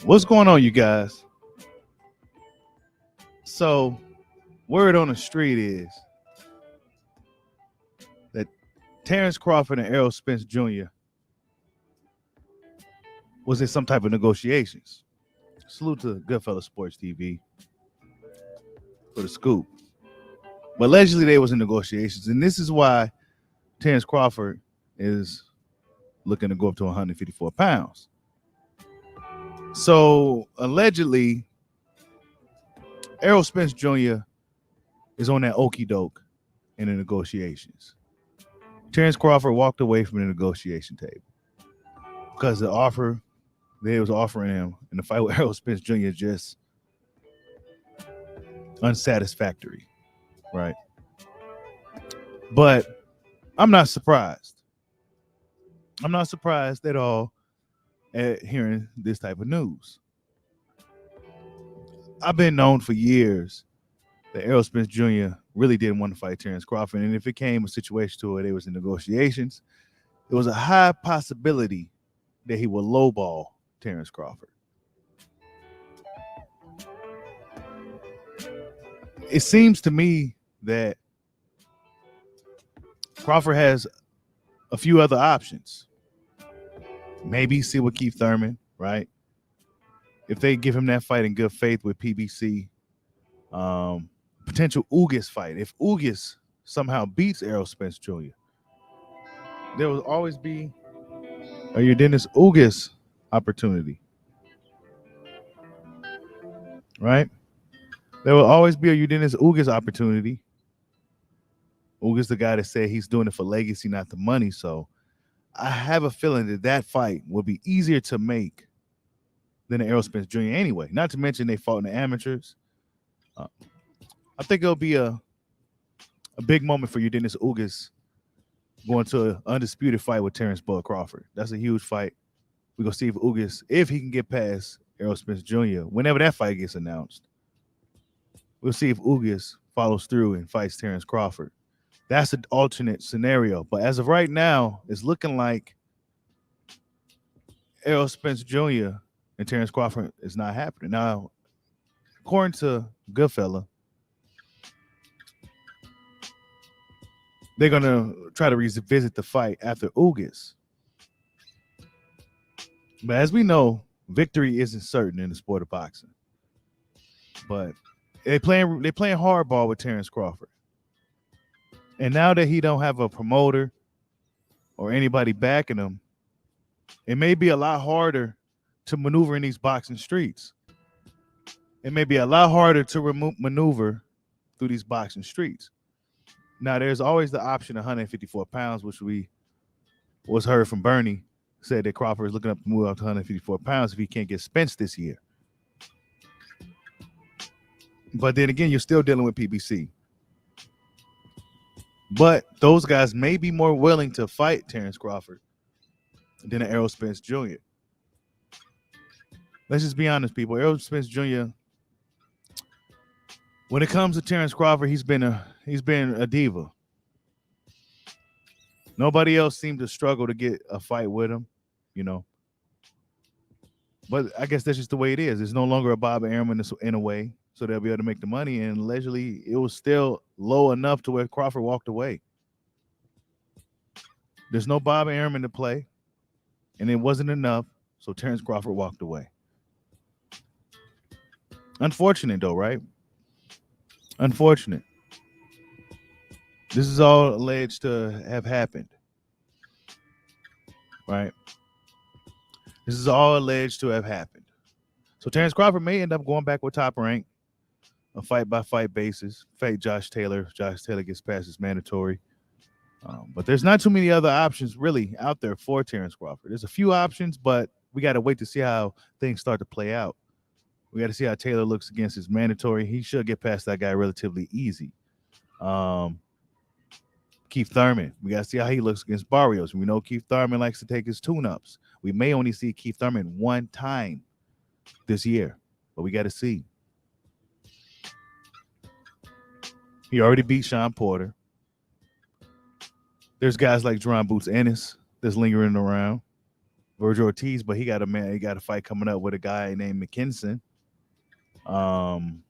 What's going on, you guys? So, word on the street is that Terence Crawford and Errol Spence Jr. was in some type of negotiations. Salute to Goodfellas Sports TV for the scoop. But allegedly they was in negotiations, and this is why Terence Crawford is looking to go up to 154 pounds. So allegedly, Errol Spence Jr. is on that okey doke in the negotiations. Terence Crawford walked away from the negotiation table because the offer they was offering him in the fight with Errol Spence Jr. is just unsatisfactory, right? But I'm not surprised. I'm not surprised at all at hearing this type of news. I've been known for years that Errol Spence Jr. really didn't want to fight Terence Crawford, and if it came a situation to where they was in negotiations, there was a high possibility that he would lowball Terence Crawford. It seems to me that Crawford has a few other options. Maybe see with Keith Thurman, right? If they give him that fight in good faith with PBC, potential Ugas fight. If Ugas somehow beats Errol Spence Jr., there will always be a Dennis Ugas opportunity, right? There will always be a Dennis Ugas opportunity. Ugas the guy that said he's doing it for legacy, not the money. So I have a feeling that that fight will be easier to make than the Errol Spence Jr. anyway. Not to mention they fought in the amateurs. I think it'll be a big moment for Dennis Ugas going to an undisputed fight with Terence Bud Crawford. That's a huge fight. We're going to see if Ugas, if he can get past Errol Spence Jr., whenever that fight gets announced. We'll see if Ugas follows through and fights Terence Crawford. That's an alternate scenario. But as of right now, it's looking like Errol Spence Jr. and Terence Crawford is not happening. Now, according to Goodfella, they're going to try to revisit the fight after Ugas. But as we know, victory isn't certain in the sport of boxing. But they're playing hardball with Terence Crawford. And now that he don't have a promoter or anybody backing him, it may be a lot harder to maneuver in these boxing streets. It may be a lot harder to maneuver through these boxing streets. Now, there's always the option of 154 pounds, which was heard from Bernie, said that Crawford is looking up to move up to 154 pounds if he can't get Spence this year. But then again, you're still dealing with PBC. But those guys may be more willing to fight Terence Crawford than Errol Spence Jr. Let's just be honest, people. Errol Spence Jr., when it comes to Terence Crawford, he's been a diva. Nobody else seemed to struggle to get a fight with him, you know. But I guess that's just the way it is. It's no longer a Bob Arum in a way, so they'll be able to make the money. And allegedly, it was still low enough to where Crawford walked away. There's no Bob Arum to play, and it wasn't enough, so Terence Crawford walked away. Unfortunate, though, right? Unfortunate. This is all alleged to have happened, right? This is all alleged to have happened. So Terence Crawford may end up going back with Top Rank, a fight-by-fight basis. Fight Josh Taylor. Josh Taylor gets past his mandatory. But there's not too many other options really out there for Terence Crawford. There's a few options, but we got to wait to see how things start to play out. We got to see how Taylor looks against his mandatory. He should get past that guy relatively easy. Keith Thurman, we got to see how he looks against Barrios. We know Keith Thurman likes to take his tune-ups. We may only see Keith Thurman one time this year, but we got to see. He already beat Sean Porter. There's guys like Jerron Boots Ennis that's lingering around. Virgil Ortiz, but he got a fight coming up with a guy named McKinson. Um,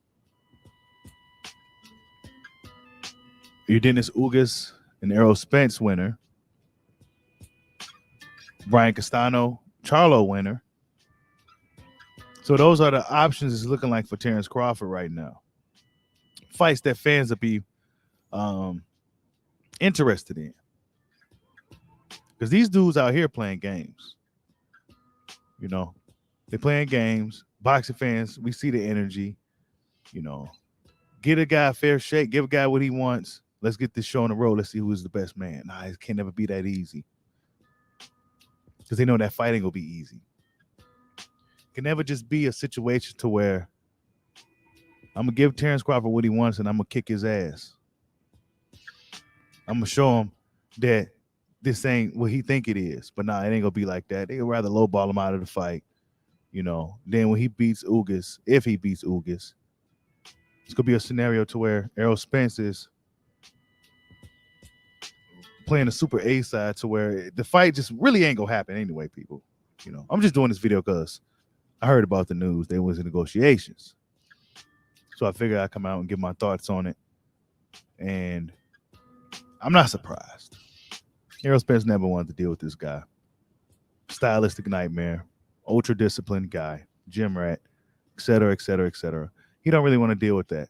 Dennis Ugas, an Errol Spence winner. Brian Castano, Charlo winner. So those are the options it's looking like for Terence Crawford right now. Fights that fans will be interested in. Because these dudes out here playing games. You know, they're playing games. Boxing fans, we see the energy. You know, get a guy a fair shake. Give a guy what he wants. Let's get this show on the road. Let's see who is the best man. Nah, it can never be that easy. Because they know that fighting will be easy. It can never just be a situation to where I'm going to give Terence Crawford what he wants and I'm going to kick his ass. I'm going to show him that this ain't what he think it is. But nah, it ain't going to be like that. They'd rather lowball him out of the fight. You know, then when he beats Ugas, if he beats Ugas, it's going to be a scenario to where Errol Spence is playing the super A side to where the fight just really ain't going to happen anyway, people. You know, I'm just doing this video because I heard about the news. There was negotiations. So I figured I'd come out and give my thoughts on it. And I'm not surprised. Errol Spence never wanted to deal with this guy. Stylistic nightmare, ultra disciplined guy, gym rat, et cetera, et cetera, et cetera. He don't really want to deal with that.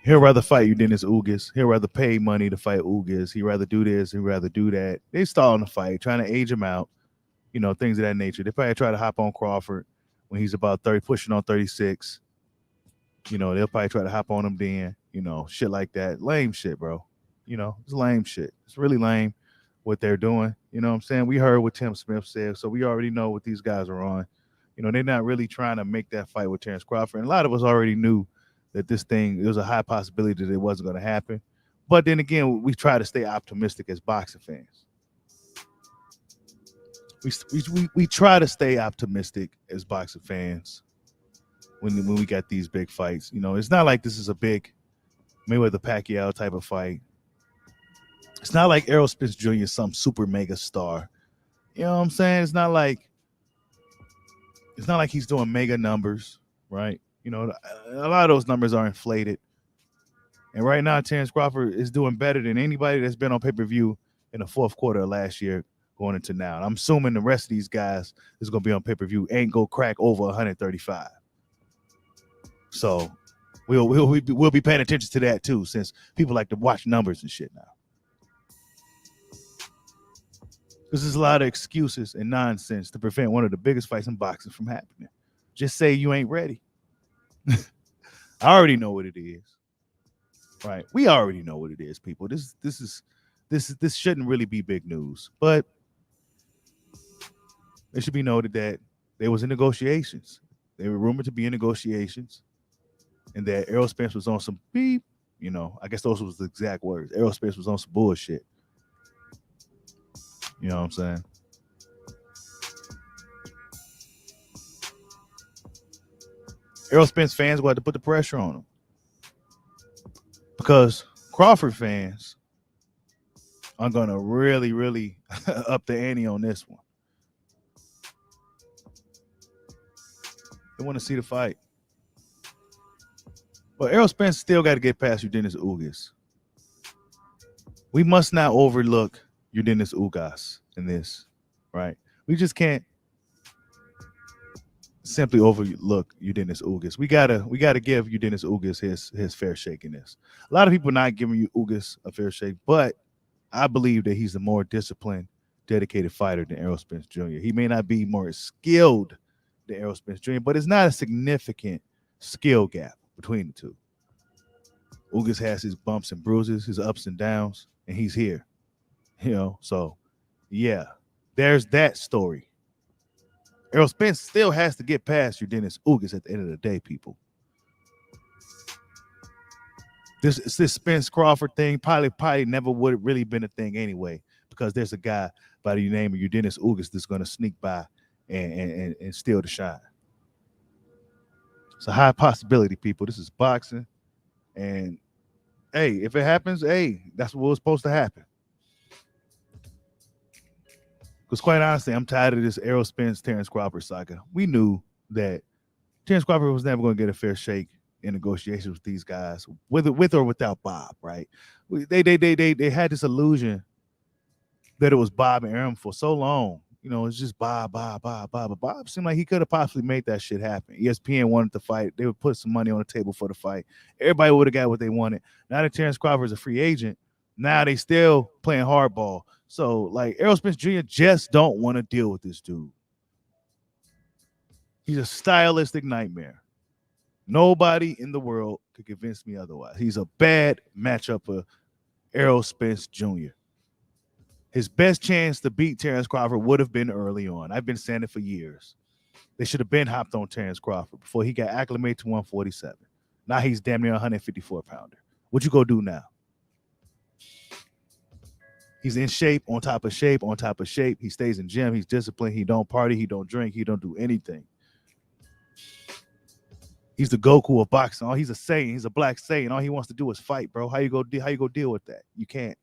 He'll rather fight you than this Ugas. He'll rather pay money to fight Ugas. He'd rather do this. He'd rather do that. They stalling the fight, trying to age him out. You know, things of that nature. They probably try to hop on Crawford when he's about 30, pushing on 36. You know, they'll probably try to hop on him then. You know, shit like that. Lame shit, bro. You know, it's lame shit. It's really lame what they're doing. You know what I'm saying? We heard what Tim Smith said, so we already know what these guys are on. You know, they're not really trying to make that fight with Terence Crawford. And a lot of us already knew that this thing, there was a high possibility that it wasn't going to happen. But then again, we try to stay optimistic as boxing fans. We try to stay optimistic as boxing fans when we got these big fights. You know, it's not like this is a big Mayweather-Pacquiao type of fight. It's not like Errol Spence Jr. is some super mega star. You know what I'm saying? It's not like he's doing mega numbers, right? You know, a lot of those numbers are inflated. And right now, Terence Crawford is doing better than anybody that's been on pay-per-view in the fourth quarter of last year going into now. And I'm assuming the rest of these guys that's going to be on pay-per-view ain't go crack over 135. So we'll be paying attention to that too, since people like to watch numbers and shit now. There's a lot of excuses and nonsense to prevent one of the biggest fights in boxing from happening. Just say you ain't ready. I already know what it is. Right? We already know what it is, people. This shouldn't really be big news, but it should be noted that there was in negotiations. They were rumored to be in negotiations, and that Errol Spence was on some beep. You know, I guess those was the exact words. Errol Spence was on some bullshit. You know what I'm saying? Errol Spence fans will have to put the pressure on him. Because Crawford fans are going to really, really up the ante on this one. They want to see the fight. But Errol Spence still got to get past Dennis Ugas. We must not overlook Dennis Ugas in this, right? We just can't simply overlook Dennis Ugas. We gotta give Dennis Ugas his fair shake in this. A lot of people not giving Ugas a fair shake, but I believe that he's a more disciplined, dedicated fighter than Errol Spence Jr. He may not be more skilled than Errol Spence Jr., but it's not a significant skill gap between the two. Ugas has his bumps and bruises, his ups and downs, and he's here. You know, so yeah, there's that story. Errol Spence still has to get past Dennis Ugas at the end of the day, people. This Spence Crawford thing probably never would have really been a thing anyway, because there's a guy by the name of Dennis Ugas that's going to sneak by and steal the shine. It's a high possibility, people. This is boxing, and Hey, if it happens, hey, that's what was supposed to happen. Because quite honestly, I'm tired of this Errol Spence, Terence Crawford saga. We knew that Terence Crawford was never going to get a fair shake in negotiations with these guys, with or without Bob, right? They had this illusion that it was Bob and Errol for so long. You know, it's just Bob. But Bob seemed like he could have possibly made that shit happen. ESPN wanted to fight. They would put some money on the table for the fight. Everybody would have got what they wanted. Now that Terence Crawford is a free agent, now they still playing hardball. So, like, Errol Spence Jr. just don't want to deal with this dude. He's a stylistic nightmare. Nobody in the world could convince me otherwise. He's a bad matchup for Errol Spence Jr. His best chance to beat Terence Crawford would have been early on. I've been saying it for years. They should have been hopped on Terence Crawford before he got acclimated to 147. Now he's damn near 154 pounder. What you go do now? He's in shape, on top of shape, on top of shape. He stays in gym. He's disciplined. He don't party. He don't drink. He don't do anything. He's the Goku of boxing. He's a Saiyan. He's a black Saiyan. All he wants to do is fight, bro. How you go deal with that? You can't.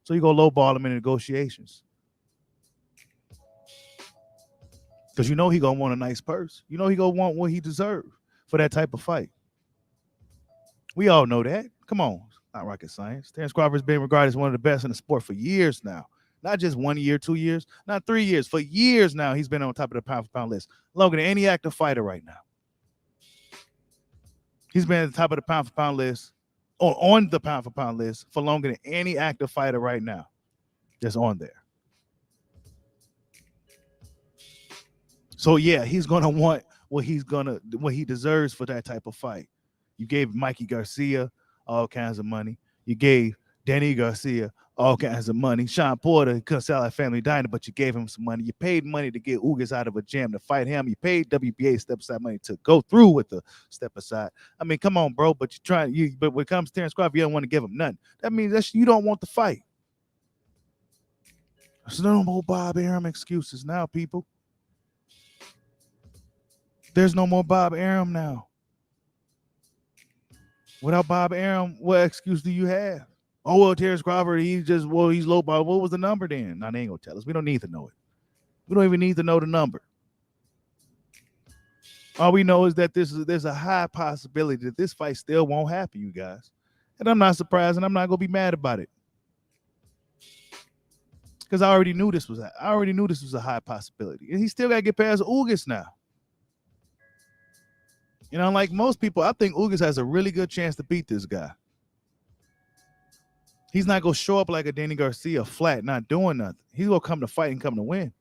So you go lowball him in negotiations. Because you know he gonna want a nice purse. You know he gonna want what he deserves for that type of fight. We all know that. Come on, it's not rocket science. Terence Crawford's been regarded as one of the best in the sport for years now. Not just 1 year, 2 years, not 3 years. For years now, he's been on top of the pound for pound list, longer than any active fighter right now. He's been at the top of the pound for pound list, or on the pound for pound list, for longer than any active fighter right now. Just on there. So yeah, he's gonna want what he deserves for that type of fight. You gave Mikey Garcia all kinds of money. You gave Danny Garcia all kinds of money. Sean Porter couldn't sell at Family Diner, but you gave him some money. You paid money to get Ugas out of a jam to fight him. You paid WBA step aside money to go through with the step aside. I mean, come on, bro. But but when it comes to Terence Crawford, you don't want to give him nothing. That means you don't want the fight. There's no more Bob Arum excuses now, people. There's no more Bob Arum now. Without Bob Arum, what excuse do you have? Oh, well, Terence Crawford, he's low ball. What was the number then? No, they ain't going to tell us. We don't need to know it. We don't even need to know the number. All we know is that there's a high possibility that this fight still won't happen, you guys. And I'm not surprised, and I'm not going to be mad about it. Because I already knew this was a high possibility. And he still got to get past Ugas now. You know, like most people, I think Ugas has a really good chance to beat this guy. He's not going to show up like a Danny Garcia flat, not doing nothing. He's going to come to fight and come to win.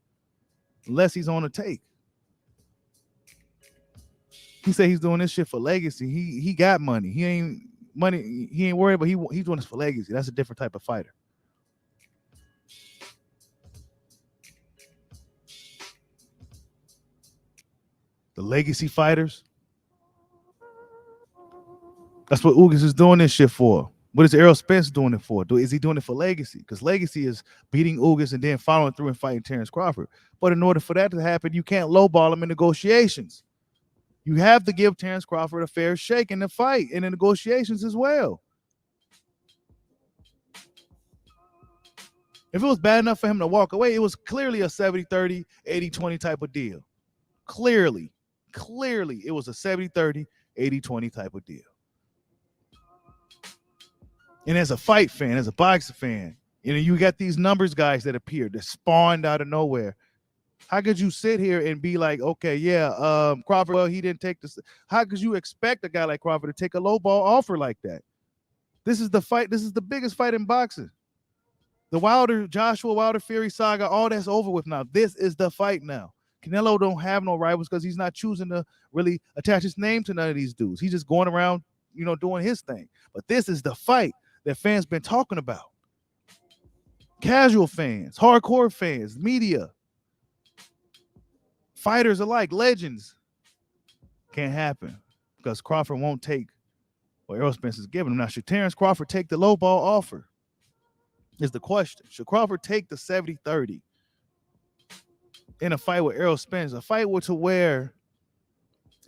Unless he's on a take. He said he's doing this shit for legacy. He got money. He ain't worried, but he's doing this for legacy. That's a different type of fighter. The legacy fighters. That's what Ugas is doing this shit for. What is Errol Spence doing it for? Is he doing it for legacy? Because legacy is beating Ugas and then following through and fighting Terence Crawford. But in order for that to happen, you can't lowball him in negotiations. You have to give Terence Crawford a fair shake in the fight and in negotiations as well. If it was bad enough for him to walk away, it was clearly a 70-30, 80-20 type of deal. Clearly, it was a 70-30, 80-20 type of deal. And as a fight fan, as a boxing fan, you got these numbers guys that appear, that spawned out of nowhere. How could you sit here and be like, okay, yeah, Crawford, well, he didn't take this. How could you expect a guy like Crawford to take a low ball offer like that? This is the fight. This is the biggest fight in boxing. The Joshua Wilder Fury saga, all that's over with now. This is the fight now. Canelo don't have no rivals because he's not choosing to really attach his name to none of these dudes. He's just going around, doing his thing. But this is the fight that fans been talking about. Casual fans, hardcore fans, media, fighters alike, legends. Can't happen because Crawford won't take what Errol Spence is giving him. Now, should Terence Crawford take the low ball offer? Is the question. Should Crawford take the 70-30 in a fight with Errol Spence? A fight to where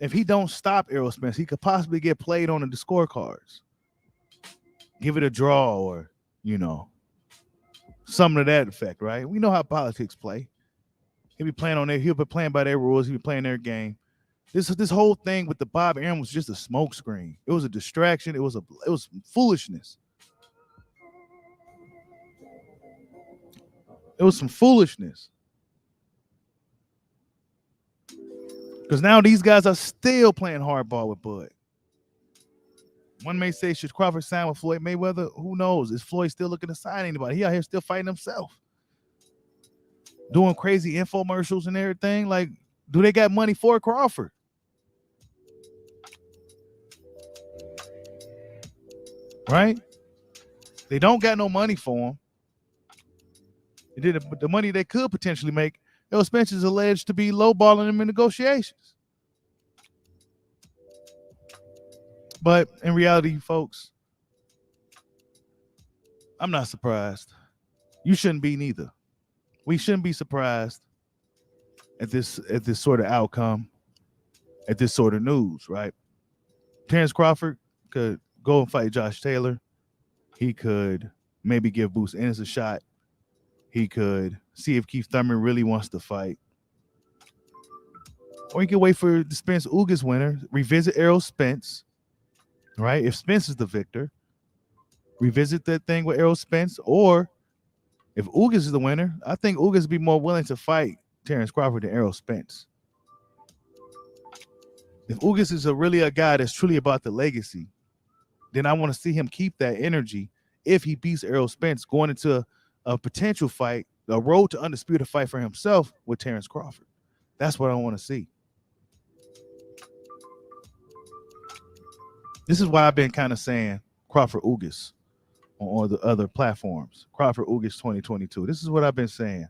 if he don't stop Errol Spence, he could possibly get played on the scorecards. give it a draw, or something to that effect, right? We know how politics play. He'll be playing on there. He'll be playing by their rules. He'll be playing their game. This whole thing with the Bob Aaron was just a smokescreen. It was a distraction. It was foolishness. It was some foolishness. Because now these guys are still playing hardball with Bud. One may say, should Crawford sign with Floyd Mayweather? Who knows? Is Floyd still looking to sign anybody? He out here still fighting himself. Doing crazy infomercials and everything. Like, do they got money for Crawford? Right? They don't got no money for him. They did the money they could potentially make. Errol Spence is alleged to be lowballing him in negotiations. But in reality, folks, I'm not surprised. You shouldn't be neither. We shouldn't be surprised at this sort of outcome, at this sort of news, right? Terence Crawford could go and fight Josh Taylor. He could maybe give Boots Ennis a shot. He could see if Keith Thurman really wants to fight. Or he could wait for the Spence Ugas winner, revisit Errol Spence, right? If Spence is the victor, revisit that thing with Errol Spence. Or if Ugas is the winner, I think Ugas would be more willing to fight Terence Crawford than Errol Spence. If Ugas is really a guy that's truly about the legacy, then I want to see him keep that energy if he beats Errol Spence going into a potential fight, a road to undisputed fight for himself with Terence Crawford. That's what I want to see. This is why I've been kind of saying Crawford Ugas on all the other platforms. Crawford Ugas 2022. This is what I've been saying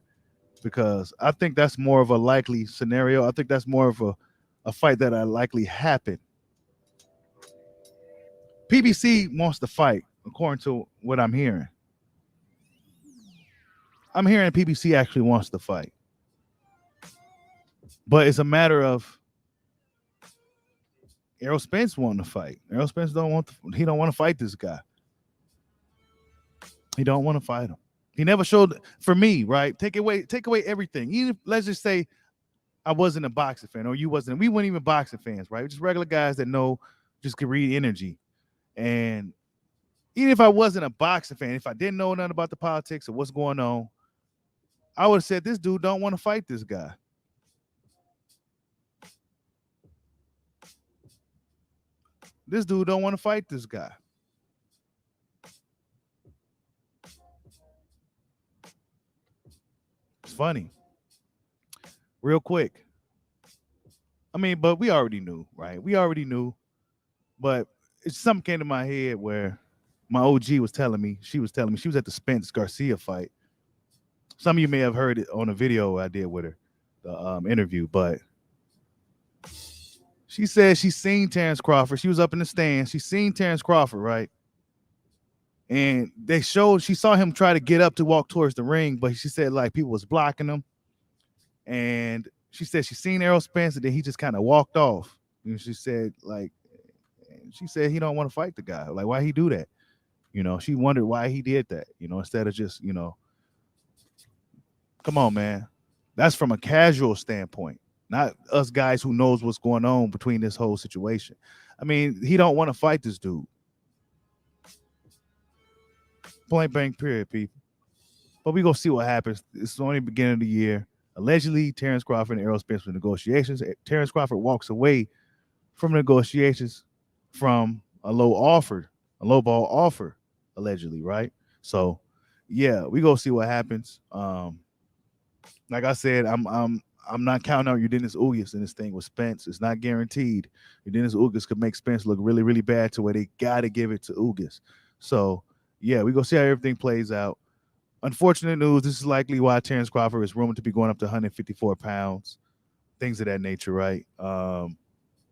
because I think that's more of a likely scenario. I think that's more of a fight that likely happen. PBC wants to fight, according to what I'm hearing. I'm hearing PBC actually wants to fight. But it's a matter of Errol Spence wanting to fight. Errol Spence don't want to fight this guy. He don't want to fight him. He never showed, for me, right? Take away everything. Even if, let's just say I wasn't a boxing fan, or you wasn't. We weren't even boxing fans, right? Just regular guys that just could read energy. And even if I wasn't a boxing fan, if I didn't know nothing about the politics or what's going on, I would have said this dude don't want to fight this guy. This dude don't want to fight this guy. It's funny. Real quick. I mean, but we already knew, right? We already knew. But something came to my head where my OG was telling me she was at the Spence Garcia fight. Some of you may have heard it on a video I did with her, the interview, but she said she's seen Terence Crawford. She was up in the stands. She's seen Terence Crawford, right? And she saw him try to get up to walk towards the ring, but she said like people was blocking him. And she said she seen Errol Spence, and then he just kind of walked off. And she said he don't want to fight the guy. Like, why he do that? She wondered why he did that, instead of just, come on, man. That's from a casual standpoint, not us guys who knows what's going on between this whole situation. I mean, he don't want to fight this dude. Point blank period, people. But we gonna see what happens. It's only the beginning of the year. Allegedly, Terence Crawford and Errol Spence with negotiations. Terence Crawford walks away from negotiations from a low ball offer, allegedly, right? So, yeah, we gonna see what happens. Like I said, I'm not counting out Dennis Ugas in this thing with Spence. It's not guaranteed. Dennis Ugas could make Spence look really, really bad to where they gotta give it to Ugas. So, yeah, we gonna see how everything plays out. Unfortunate news. This is likely why Terence Crawford is rumored to be going up to 154 pounds, things of that nature, right? To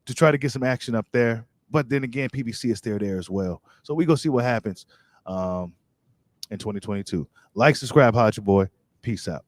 try to get some action up there. But then again, PBC is still there as well. So we gonna see what happens in 2022. Like, subscribe, Hodge Boy. Peace out.